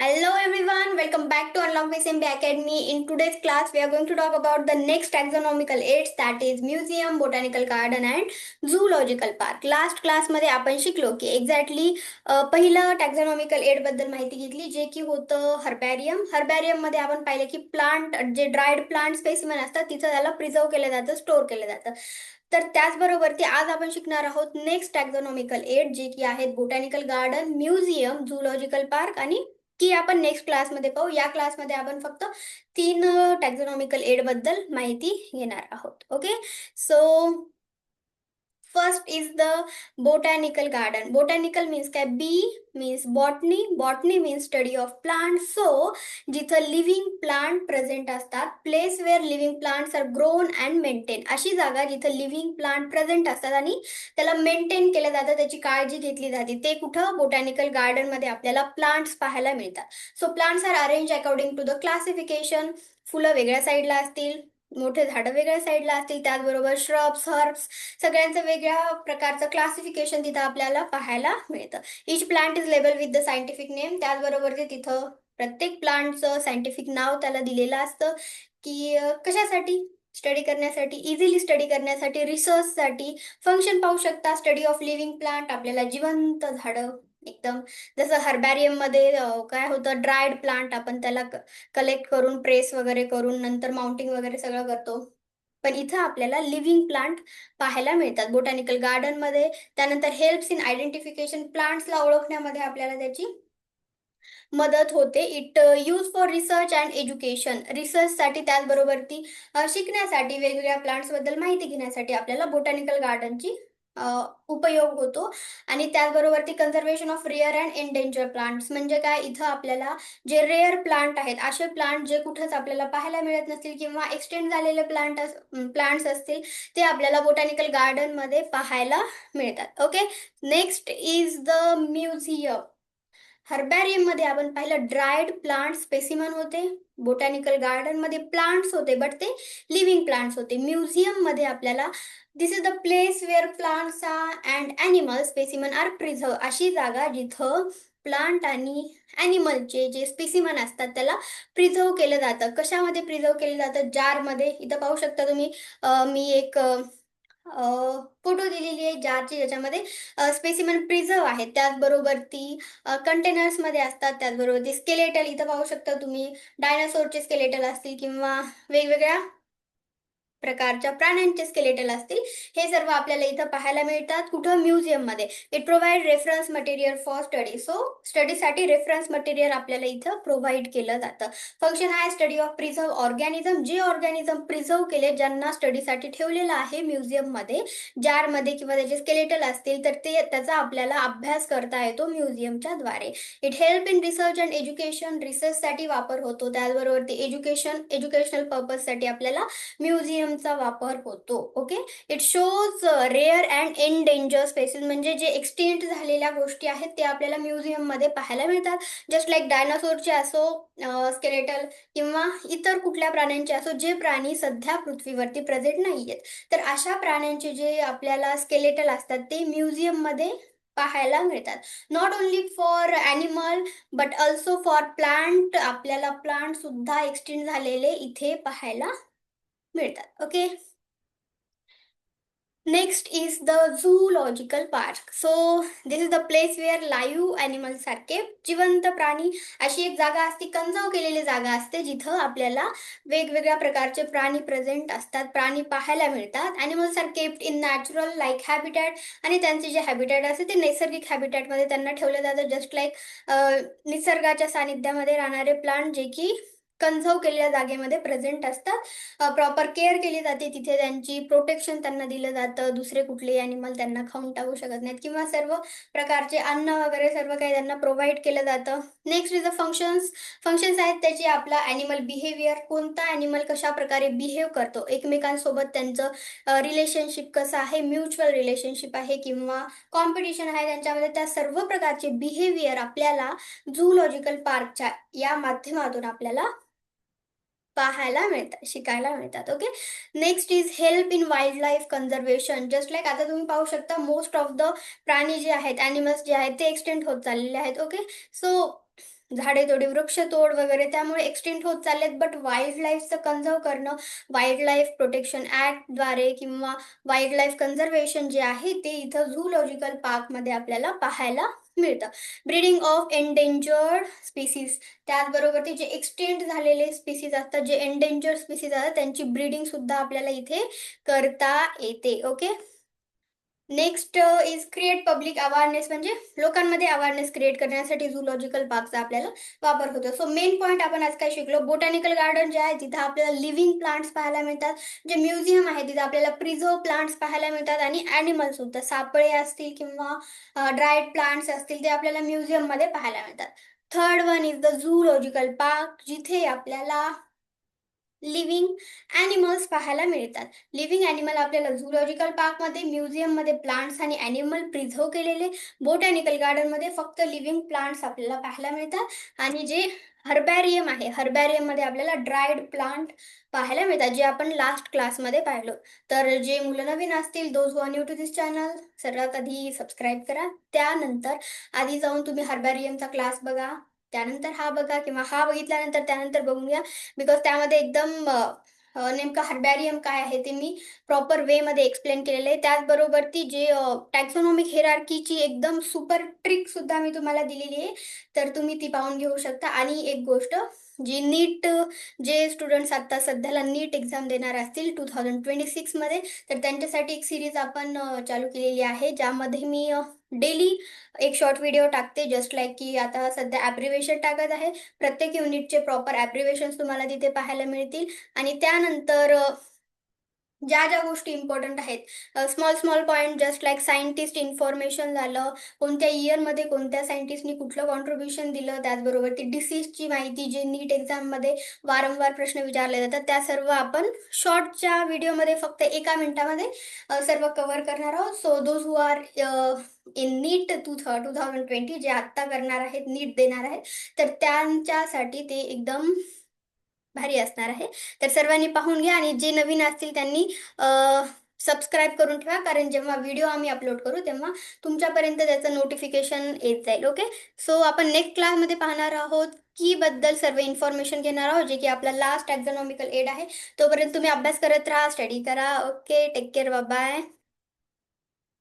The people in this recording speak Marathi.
Hello everyone, welcome back to Unlock with MB Academy. In today's class, we are going to talk about the next taxonomical aids, that is museum, botanical garden and zoological park. Last class मध्ये आपण शिकलो की एक्झॅक्टली पहिलं टॅक्झॉनॉमिकल एड बद्दल माहिती घेतली, जे की होतं हर्बॅरियम. हर्बॅरियम मध्ये आपण पाहिलं की प्लांट जे ड्राईड प्लांट स्पेसिमन असतात तिथं त्याला प्रिझर्व केलं जातं, स्टोअर केलं जातं. तर त्याचबरोबर आज आपण शिकणार आहोत नेक्स्ट टॅक्झॉनॉमिकल एड, जे की आहेत botanical garden, museum, zoological park आणि की आपण नेक्स्ट क्लासमध्ये पाहू. या क्लासमध्ये आपण फक्त 3 टॅक्झॉनॉमिकल एड बद्दल माहिती घेणार आहोत. Okay, so first is the botanical garden. Botanical means काय, बी means botany. Botany means study of plants. So जिथं लिव्हिंग प्लांट प्रेझेंट असतात, place where living plants are grown and maintain, अशी जागा जिथं लिव्हिंग प्लांट प्रेझेंट असतात आणि त्याला मेंटेन केलं जातं, त्याची काळजी घेतली जाते, ते कुठं, बोटॅनिकल गार्डन मध्ये आपल्याला प्लांट्स पाहायला मिळतात. So plants are arrange according to the classification. फुलं वेगळ्या साईडला असतील, मोठे झाडं वेगळ्या साईडला असतील, त्याचबरोबर श्रब्स, हर्ब्स, सगळ्यांचं वेगळ्या प्रकारचं क्लासिफिकेशन तिथं आपल्याला पाहायला मिळतं. Each plant is label with the scientific name. त्याचबरोबर तिथं प्रत्येक प्लांटचं सायंटिफिक नाव त्याला दिलेलं असतं, की कशासाठी, स्टडी करण्यासाठी, इझिली स्टडी करण्यासाठी, रिसर्चसाठी. फंक्शन पाहू शकता, स्टडी ऑफ लिव्हिंग प्लांट, आपल्याला जिवंत झाडं एकदम, जसं हर्बॅरियम मध्ये काय होतं, ड्रायड प्लांट आपण त्याला कलेक्ट करून, प्रेस वगैरे करून, नंतर माउंटिंग वगैरे सगळं करतो. पण इथं आपल्याला लिव्हिंग प्लांट पाहायला मिळतात बोटॅनिकल गार्डन मध्ये. त्यानंतर हेल्प्स इन आयडेंटिफिकेशन, प्लांट्सला ओळखण्यामध्ये आपल्याला त्याची मदत होते. It use for research and education, रिसर्चसाठी, त्याचबरोबर शिकण्यासाठी, वेगवेगळ्या प्लांट्स बद्दल माहिती घेण्यासाठी आपल्याला बोटॅनिकल गार्डनची उपयोग होतो. आणि त्याचबरोबर conservation of rare and endanger plants, म्हणजे काय, इथं आपल्याला जे रेअर प्लांट आहेत, असे प्लांट जे कुठंच आपल्याला पाहायला मिळत नसतील किंवा एक्सटेंड झालेले प्लांट्स असतील, ते आपल्याला बोटॅनिकल गार्डन मध्ये पाहायला मिळतात. Okay, next is the museum. Herbarium मध्ये आपण पाहिलं ड्रायड प्लांट स्पेसिमन होते, बोटॅनिकल गार्डन मध्ये प्लांट्स होते, बट ते लिव्हिंग प्लांट्स होते. म्युझियम मध्ये आपल्याला this is the place where plants and animal specimen are preserve, अशी जागा जिथं प्लांट आणि ॲनिमलचे जे स्पेसिमन असतात त्याला प्रिझर्व केलं जातं. कशामध्ये प्रिझर्व केलं जातं, जारमध्ये. इथं पाहू शकता तुम्ही, मी एक फोटो दिलेली आहे जारची, ज्याच्यामध्ये स्पेसिमन प्रिझर्व आहेत. त्याचबरोबर कंटेनर्समध्ये असतात. त्याचबरोबर स्केलेटल, इथं पाहू शकता तुम्ही, डायनासोरचे स्केलेटल असतील किंवा वेगवेगळ्या प्रकारच्या प्राण्यांचे स्केलेटल असतील, हे सर्व आपल्याला इथं पाहायला मिळतात. कुठं, म्युझियममध्ये. It provide reference material for study. So स्टडीसाठी रेफरन्स मटेरियल आपल्याला इथं प्रोव्हाइड केलं जातं. फंक्शन आहे स्टडी ऑफ प्रिझर्व ऑर्गॅनिझम, जे ऑर्गॅनिझम प्रिझर्व केले, ज्यांना स्टडीसाठी ठेवलेलं आहे म्युझियममध्ये, जारमध्ये, किंवा त्याचे स्केलेटल असतील, तर त्याचा आपल्याला अभ्यास करता येतो म्युझियमच्या द्वारे. It help in research and education, रिसर्चसाठी वापर होतो. त्याचबरोबर एज्युकेशनल पर्पजसाठी आपल्याला म्युझियमचा वापर होतो. Okay, it shows rare and endanger species, म्हणजे जे एक्सटिंक्ट झालेल्या गोष्टी आहेत ते आपल्याला म्युझियम मध्ये पाहायला मिळतात. जस्ट लाईक डायनासोरचे असो स्केलेटल, किंवा इतर कुठल्या प्राण्यांचे असो, जे प्राणी सध्या पृथ्वीवरती प्रेझेंट नाहीयेत, तर अशा प्राण्यांचे जे आपल्याला स्केलेटल असतात ते म्युझियम मध्ये पाहायला मिळतात. Not only for animal but also for plant, आपल्याला प्लांट सुद्धा एक्सटिंक्ट झालेले इथे पाहायला मिळतात. Okay, next is the zoological park. So this is the place where live animals are kept, जिवंत प्राणी, अशी एक जागा असते, कंजाव केलेली जागा असते, जिथं आपल्याला वेगवेगळ्या प्रकारचे प्राणी प्रेझेंट असतात, प्राणी पाहायला मिळतात. Animals are kept in natural like habitat, आणि त्यांचे जे हॅबिटॅट असते ते नैसर्गिक हॅबिटॅटमध्ये त्यांना ठेवलं जातं. जस्ट लाईक निसर्गाच्या सानिध्यामध्ये राहणारे प्लांट, जे की कन्झर्व केलेल्या जागेमध्ये प्रेझेंट असतात. प्रॉपर केअर केली जाते तिथे, त्यांची प्रोटेक्शन त्यांना दिलं जातं, दुसरे कुठले ॲनिमल त्यांना खाऊन टाकू शकत नाहीत, किंवा सर्व प्रकारचे अन्न वगैरे सर्व काही त्यांना प्रोव्हाइड केलं जातं. नेक्स्ट इज द फंक्शन्स आहेत त्याची. आपला ॲनिमल बिहेवियर, कोणता ॲनिमल कशा प्रकारे बिहेव करतो, एकमेकांसोबत त्यांचं रिलेशनशिप कसं आहे, म्युच्युअल रिलेशनशिप आहे किंवा कॉम्पिटिशन आहे त्यांच्यामध्ये, त्या सर्व प्रकारचे बिहेवियर आपल्याला झूलॉजिकल पार्कच्या या माध्यमातून आपल्याला पाहायला मिळतात, शिकायला मिळतात. Okay, next is help in wild life conservation. Just like आता तुम्ही पाहू शकता, मोस्ट ऑफ द प्राणी जे आहेत, ॲनिमल्स जे आहेत, ते एक्सटेंट होत चाललेले आहेत. ओके, सो झाडे तोडी, वृक्षतोड वगैरे त्यामुळे एक्सटिंक्ट होत चाललेत. बट वाईल्ड लाईफचं कन्झर्व करणं वाईल्ड लाईफ प्रोटेक्शन ॲक्टद्वारे किंवा वाईल्ड लाईफ कन्झर्वेशन जे आहे ते इथं झूलॉजिकल पार्कमध्ये आपल्याला पाहायला मिळतं. ब्रीडिंग ऑफ एंडेंजर्ड स्पीसीज, त्याचबरोबर ते जे एक्सटेंट झालेले स्पीसीज असतात, जे एंडेंजर्ड स्पीसीज असतात, त्यांची ब्रीडिंग सुद्धा आपल्याला इथे करता येते. Okay. Next is create public awareness, म्हणजे लोकांमध्ये अवेअरनेस क्रिएट करण्यासाठी झूलॉजिकल पार्कचा आपल्याला वापर होतो. सो मेन पॉईंट आपण आज काय शिकलो, बोटॅनिकल गार्डन जे आहे तिथं आपल्याला लिव्हिंग प्लांट्स पाहायला मिळतात, जे म्युझियम आहे तिथं आपल्याला प्रिझर्व प्लांट्स पाहायला मिळतात, आणि ॲनिमल्स सुद्धा सापळे असतील किंवा ड्राईड प्लांट्स असतील ते आपल्याला म्युझियममध्ये पाहायला मिळतात. Third one is the zoological park, जिथे आपल्याला लिव्हिंग ॲनिमल्स पाहायला मिळतात. लिव्हिंग ॲनिमल आपल्याला झूलॉजिकल पार्कमध्ये, म्युझियममध्ये प्लांट्स आणि ॲनिमल प्रिझर्व केलेले, बोटॅनिकल गार्डनमध्ये फक्त लिव्हिंग प्लांट्स आपल्याला पाहायला मिळतात, आणि जे हर्बॅरियम आहे, हर्बॅरियममध्ये आपल्याला ड्राईड प्लांट पाहायला मिळतात, जे आपण लास्ट क्लासमध्ये पाहिलो. तर जे मुलं नवीन असतील, those who are new to this channel, सर्वात आधी सबस्क्राईब करा. त्यानंतर आधी जाऊन तुम्ही हर्बॅरियमचा क्लास बघा, त्यानंतर हा बघा, किंवा हा बघितल्यानंतर त्यानंतर बघून घ्या. बिकॉज त्यामध्ये एकदम नेमकं हर्बॅरियम काय आहे ते मी प्रॉपर वेमध्ये एक्सप्लेन केलेलं आहे. त्याचबरोबर ती जे टॅक्सोनॉमिक हिरार्कीची एकदम सुपर ट्रिक सुद्धा मी तुम्हाला दिलेली आहे, तर तुम्ही ती पाहून घेऊ शकता. आणि एक गोष्ट, जी नीट, जे स्टुडंट्स आता सध्याला नीट एक्झाम देणार असतील 2026मध्ये, तर त्यांच्यासाठी एक सिरीज आपण चालू केलेली आहे, ज्यामध्ये मी डेली एक शॉर्ट व्हिडिओ टाकते, जस्ट लाईक की आता सध्या ॲब्रिव्हेशन टाकत आहे. प्रत्येक युनिटचे प्रॉपर ॲब्रिव्हेशन्स तुम्हाला तिथे पाहायला मिळतील. आणि त्यानंतर ज्या ज्या गोष्टी इम्पॉर्टंट आहेत, small small point, just like scientist information झालं, कोणत्या इयरमध्ये कोणत्या सायंटिस्टनी कुठलं कॉन्ट्रीब्युशन दिलं, त्याचबरोबर ती डिसीजची माहिती, जे नीट एक्झाममध्ये वारंवार प्रश्न विचारले जातात, त्या सर्व आपण शॉर्टच्या व्हिडिओमध्ये फक्त 1 मिनिटामध्ये सर्व कव्हर करणार आहोत. So those who are in NEET 2020, जे आत्ता करणार आहेत, नीट देणार आहेत, तर त्यांच्यासाठी ते एकदम भारी असणार आहे. तर सर्वांनी पाहून घ्या, आणि जे नवीन असतील त्यांनी सबस्क्राईब करून ठेवा, कारण जेव्हा व्हिडिओ आम्ही अपलोड करू तेव्हा तुमच्यापर्यंत त्याचं नोटिफिकेशन येत जाईल. ओके. सो आपण नेक्स्ट क्लासमध्ये पाहणार आहोत की बद्दल सर्व इन्फॉर्मेशन घेणार आहोत, जे की आपला लास्ट ॲक्झॉनॉमिकल एड आहे. तोपर्यंत तुम्ही अभ्यास करत राहा, स्टडी करा. Okay, take care, bye.